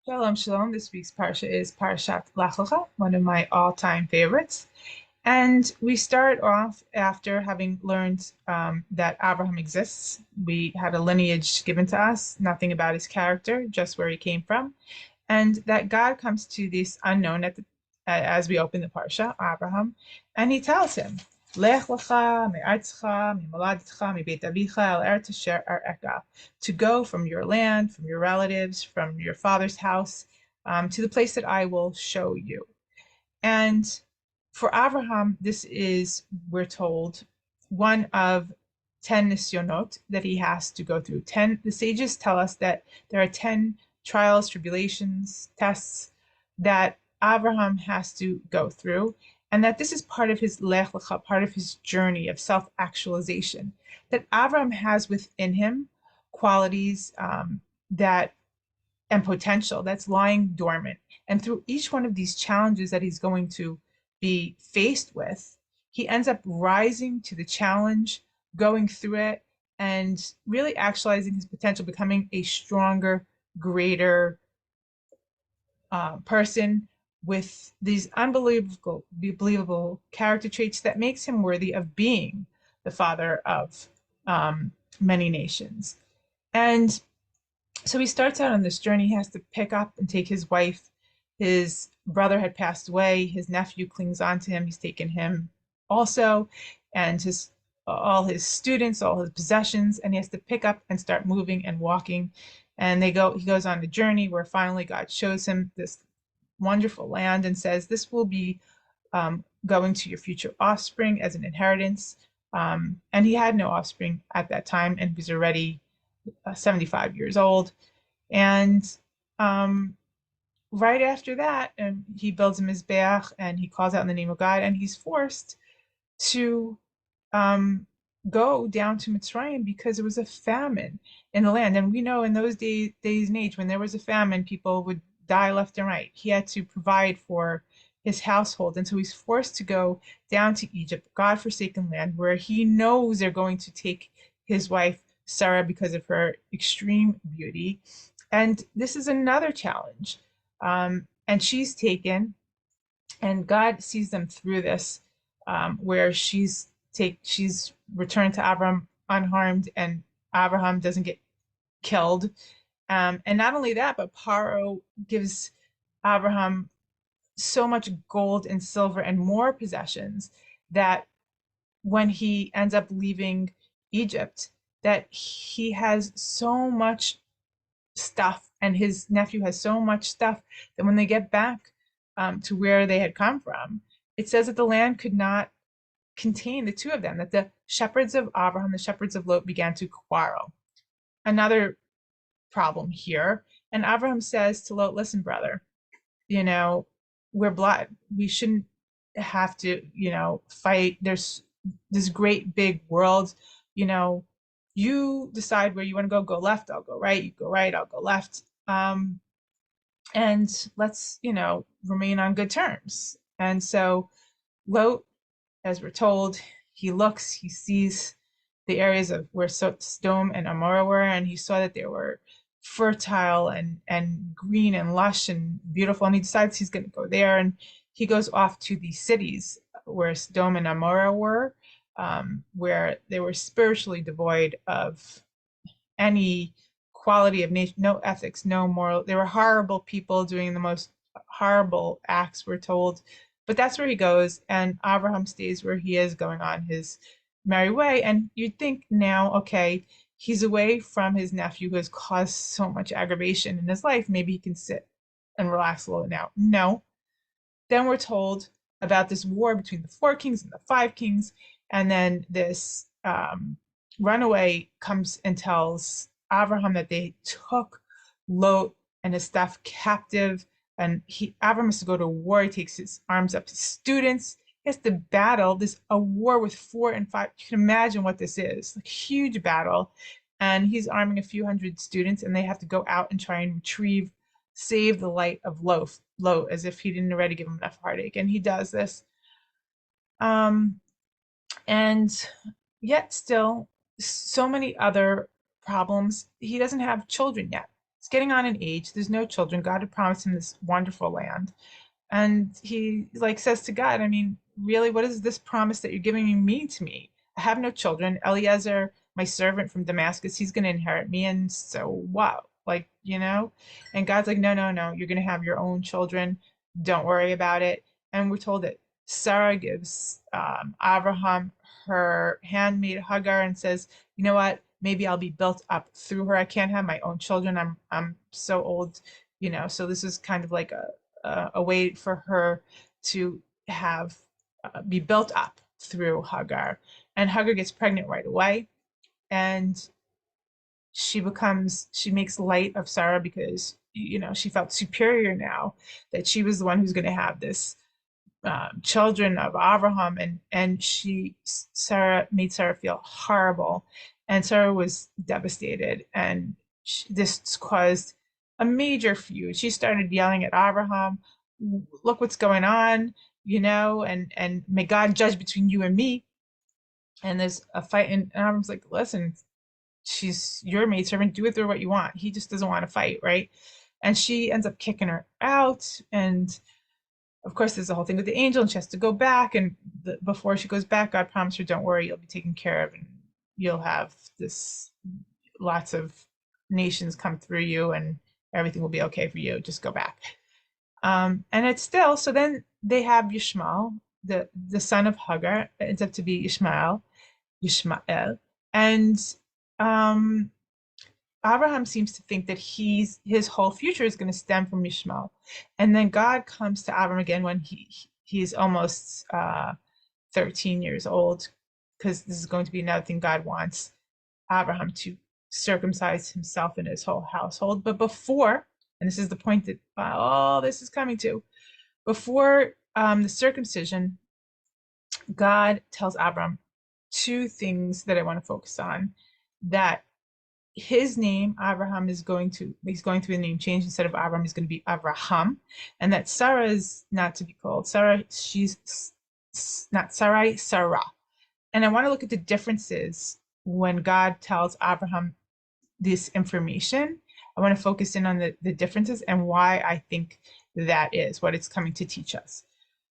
Shalom, shalom. This week's parsha is Parshat Lech Lecha, one of my all-time favorites. And we start off after having learned that Avraham exists. We had a lineage given to us, nothing about his character, just where he came from, and that God comes to this unknown as we open the parsha, Abraham, and he tells him, Lech lecha me'artzecha mimoladetcha mibeit avicha el eretz asher arecha, to go from your land, from your relatives, from your father's house, to the place that I will show you. And for Abraham, this is, we're told, one of 10 nisyonot that he has to go through. The sages tell us that there are 10 trials, tribulations, tests that Abraham has to go through, and that this is part of his Lech Lecha, part of his journey of self-actualization, that Abraham has within him qualities that and potential that's lying dormant. And through each one of these challenges that he's going to be faced with, he ends up rising to the challenge, going through it, and really actualizing his potential, becoming a stronger, greater person with these unbelievable character traits that makes him worthy of being the father of many nations. And so he starts out on this journey. He has to pick up and take his wife. His brother had passed away. His nephew clings on to him. He's taken him also, and all his students, all his possessions, and he has to pick up and start moving and walking. And he goes on a journey where finally God shows him this wonderful land and says, this will be going to your future offspring as an inheritance. And he had no offspring at that time, and he was already 75 years old. And right after that, and he builds a mizbeach and he calls out in the name of God, and he's forced to go down to Mitzrayim because there was a famine in the land. And we know in those days and age, when there was a famine, people would die left and right. He had to provide for his household. And so he's forced to go down to Egypt, God-forsaken land, where he knows they're going to take his wife, Sarah, because of her extreme beauty. And this is another challenge. And she's taken, and God sees them through this, where she's returned to Avram unharmed, and Abraham doesn't get killed. And not only that, but Paro gives Abraham so much gold and silver and more possessions that when he ends up leaving Egypt, that he has so much stuff and his nephew has so much stuff that when they get back to where they had come from, it says that the land could not contain the two of them, that the shepherds of Abraham, the shepherds of Lot began to quarrel. Another problem here. And Abraham says to Lot, listen, brother, we're blood. We shouldn't have to, fight. There's this great big world, you decide where you want to go left, I'll go right, you go right, I'll go left. And let's, remain on good terms. And so Lot, as we're told, he looks, he sees the areas of where Sodom and Amorah were, and he saw that they were fertile and green and lush and beautiful, and he decides he's going to go there, and he goes off to the cities where Sodom and Amorah were, where they were spiritually devoid of any quality of nature, no ethics, no moral. They were horrible people doing the most horrible acts, we're told. But that's where he goes, and Abraham stays where he is, going on his merry way. And you'd think now, okay, he's away from his nephew who has caused so much aggravation in his life. Maybe he can sit and relax a little now. No. Then we're told about this war between the four kings and the five kings. And then this runaway comes and tells Abraham that they took Lot and his stuff captive. And Abraham has to go to war. He takes his arms up his students. He has to battle a war with 4 and 5. You can imagine what this is, like a huge battle. And he's arming a few hundred students, and they have to go out and try and save the light of Lot, as if he didn't already give him enough heartache. And he does this. And yet still, so many other problems. He doesn't have children yet. He's getting on in age. There's no children. God had promised him this wonderful land. And he like says to God, I mean, really, what is this promise that you're giving me mean to me? I have no children. Eliezer, my servant from Damascus, he's going to inherit me. And so what? Like, And God's like, no, no, no, you're going to have your own children. Don't worry about it. And we're told that Sarah gives Avraham her handmaid Hagar and says, you know what? Maybe I'll be built up through her. I can't have my own children. I'm so old, So this is kind of like a way for her to have be built up through Hagar. And Hagar gets pregnant right away, and she makes light of Sarah because she felt superior now that she was the one who's going to have this children of Avraham, and Sarah made Sarah feel horrible, and Sarah was devastated, and this caused a major feud. She started yelling at Avraham, "Look what's going on, and may God judge between you and me." And there's a fight, and Avram's like, "Listen, she's your maidservant. Do with her what you want. He just doesn't want to fight, right?" And she ends up kicking her out, and of course, there's the whole thing with the angel, and she has to go back. And before she goes back, God promised her, "Don't worry, you'll be taken care of, and you'll have lots of nations come through you, and everything will be okay for you. Just go back." And it's still so. Then they have Yishmael, the son of Hagar, ends up to be Yishmael, and um, Abraham seems to think that his whole future is going to stem from Ishmael. And then God comes to Avram again when he's almost 13 years old, because this is going to be another thing God wants Abraham to circumcise himself and his whole household. But before, and this is the point that all this is coming to, before the circumcision, God tells Abram two things that I want to focus on. That his name, Avraham, he's going through a name change. Instead of Avram, he's going to be Avraham. And that Sarah is not to be called Sarah, she's not Sarai, Sarah. And I want to look at the differences when God tells Abraham this information. I want to focus in on the differences and why I think that is, what it's coming to teach us.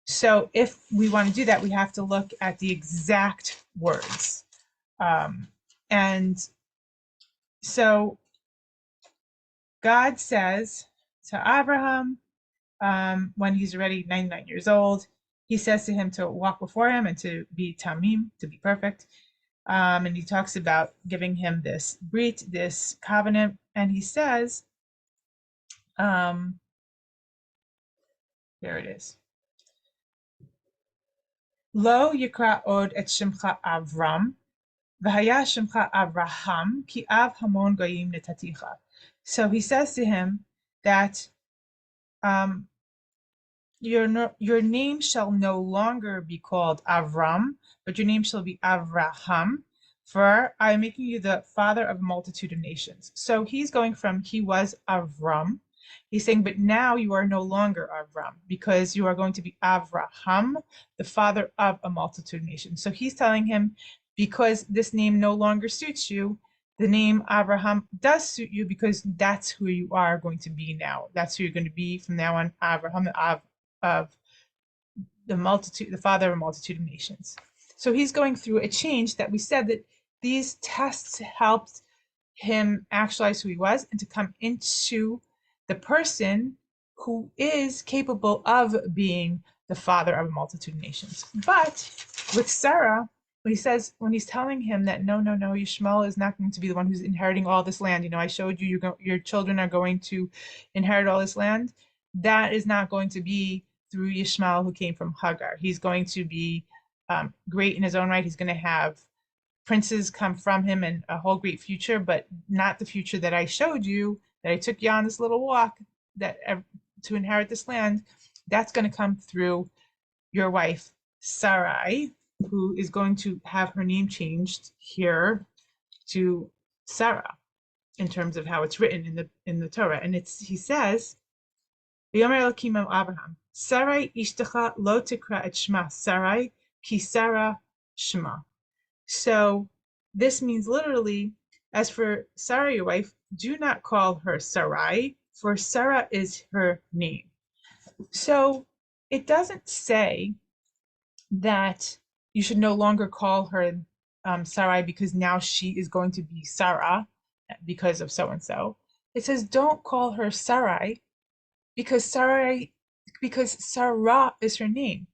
So if we want to do that, we have to look at the exact words. And so God says to Abraham, when he's already 99 years old, he says to him to walk before him and to be tamim, to be perfect. And he talks about giving him this brit, this covenant. And he says, here it is. Lo yikra od et shemcha Avram, v'haya shemcha Avraham, ki av hamon goyim netaticha. So he says to him that your name shall no longer be called Avram, but your name shall be Avraham, for I am making you the father of a multitude of nations. So he's going from he was Avram. He's saying, but now you are no longer Avram, because you are going to be Avraham, the father of a multitude of nations. So he's telling him, because this name no longer suits you, the name Avraham does suit you, because that's who you are going to be now. That's who you're going to be from now on, Avraham, of the multitude, the father of a multitude of nations. So he's going through a change that we said that these tests helped him actualize who he was and to come into the person who is capable of being the father of a multitude of nations. But with Sarah, when he's telling him that no, Yishmael is not going to be the one who's inheriting all this land. I showed you your children are going to inherit all this land. That is not going to be through Yishmael, who came from Hagar. He's going to be great in his own right. He's going to have princes come from him and a whole great future, but not the future that I showed you, that I took you on this little walk to inherit this land. That's going to come through your wife, Sarai, who is going to have her name changed here to Sarah in terms of how it's written in the Torah. And he says, V'yomer Elokim Avraham, Sarai ishtecha lo tikra et shma Sarai ki Sarah shma. So this means literally, as for Sarah, your wife, do not call her Sarai, for Sarah is her name. So it doesn't say that you should no longer call her Sarai because now she is going to be Sarah because of so and so. It says don't call her Sarai because Sarah is her name,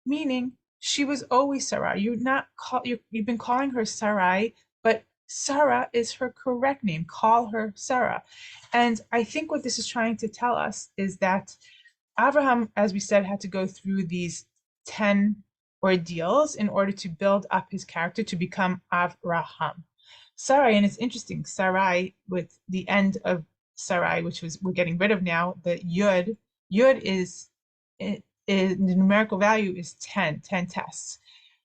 meaning she was always Sarah. You've been calling her Sarai, but Sarah is her correct name. Call her Sarah. And I think what this is trying to tell us is that Avraham, as we said, had to go through these 10 ordeals in order to build up his character to become Avraham. Sarai, and it's interesting, Sarai with the end of Sarai, which was we're getting rid of now, the Yud is the numerical value is 10 tests.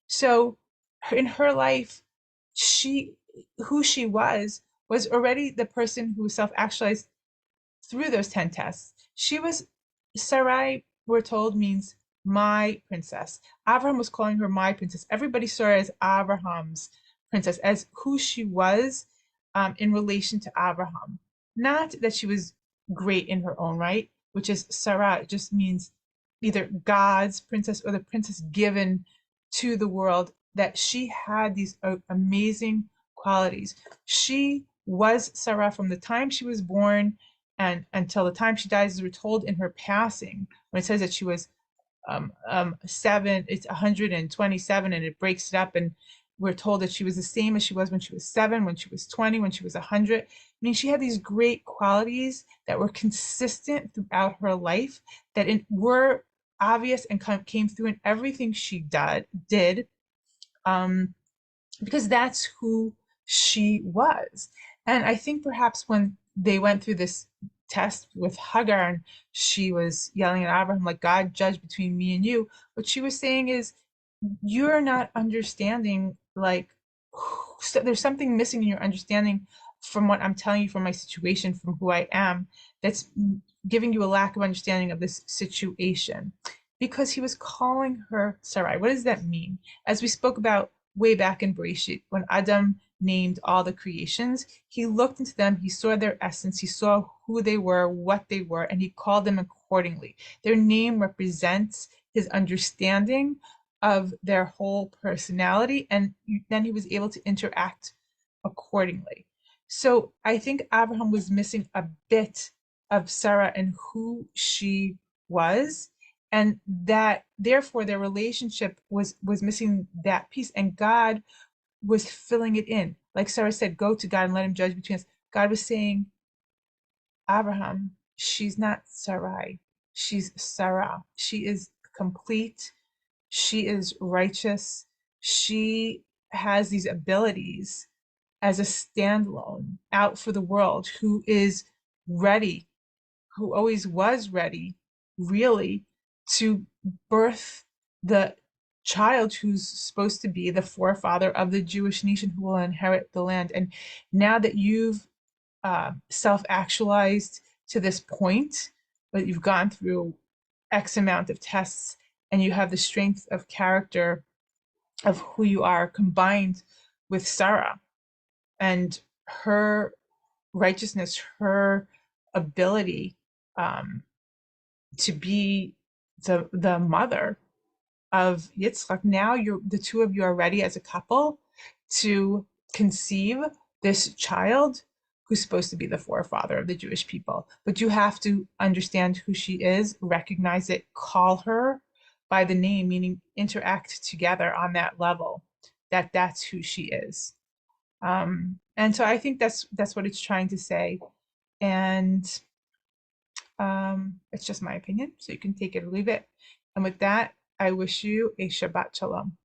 So in her life, she who she was already the person who self-actualized through those 10 tests. She was, Sarai, we're told, means my princess. Avraham was calling her my princess. Everybody saw her as Avraham's princess, as who she was in relation to Avraham. Not that she was great in her own right, which is Sarah. It just means either God's princess or the princess given to the world, that she had these amazing qualities. She was Sarah from the time she was born and until the time she dies, as we're told in her passing, when it says that she was seven, it's 127, and it breaks it up, and we're told that she was the same as she was when she was 7, when she was 20, when she was 100. I mean, she had these great qualities that were consistent throughout her life, that were obvious and came through in everything she did. Um, because that's who she was. And I think perhaps when they went through this test with Hagar and she was yelling at Abraham, like, God, judge between me and you, what she was saying is, you're not understanding, like, so there's something missing in your understanding from what I'm telling you, from my situation, from who I am, that's giving you a lack of understanding of this situation. Because he was calling her Sarai. What does that mean? As we spoke about way back in Bereshit, when Adam named all the creations, he looked into them, he saw their essence, he saw who they were, what they were, and he called them accordingly. Their name represents his understanding of their whole personality, and then he was able to interact accordingly. So I think Abraham was missing a bit of Sarah and who she was, and that therefore their relationship was missing that piece, and God was filling it in. Like Sarah said, go to God and let him judge between us. God was saying, Abraham, she's not Sarai, she's Sarah. She is complete, she is righteous, she has these abilities as a standalone out for the world, who is ready, who always was ready, really, to birth the child who's supposed to be the forefather of the Jewish nation who will inherit the land. And now that you've self-actualized to this point, but you've gone through X amount of tests and you have the strength of character of who you are combined with Sarah and her righteousness, her ability um, to be the mother of Yitzchak. Now the two of you are ready as a couple to conceive this child who's supposed to be the forefather of the Jewish people. But you have to understand who she is, recognize it, call her by the name, meaning interact together on that level, that's who she is. And so I think that's what it's trying to say. And it's just my opinion, so you can take it or leave it. And with that, I wish you a Shabbat Shalom.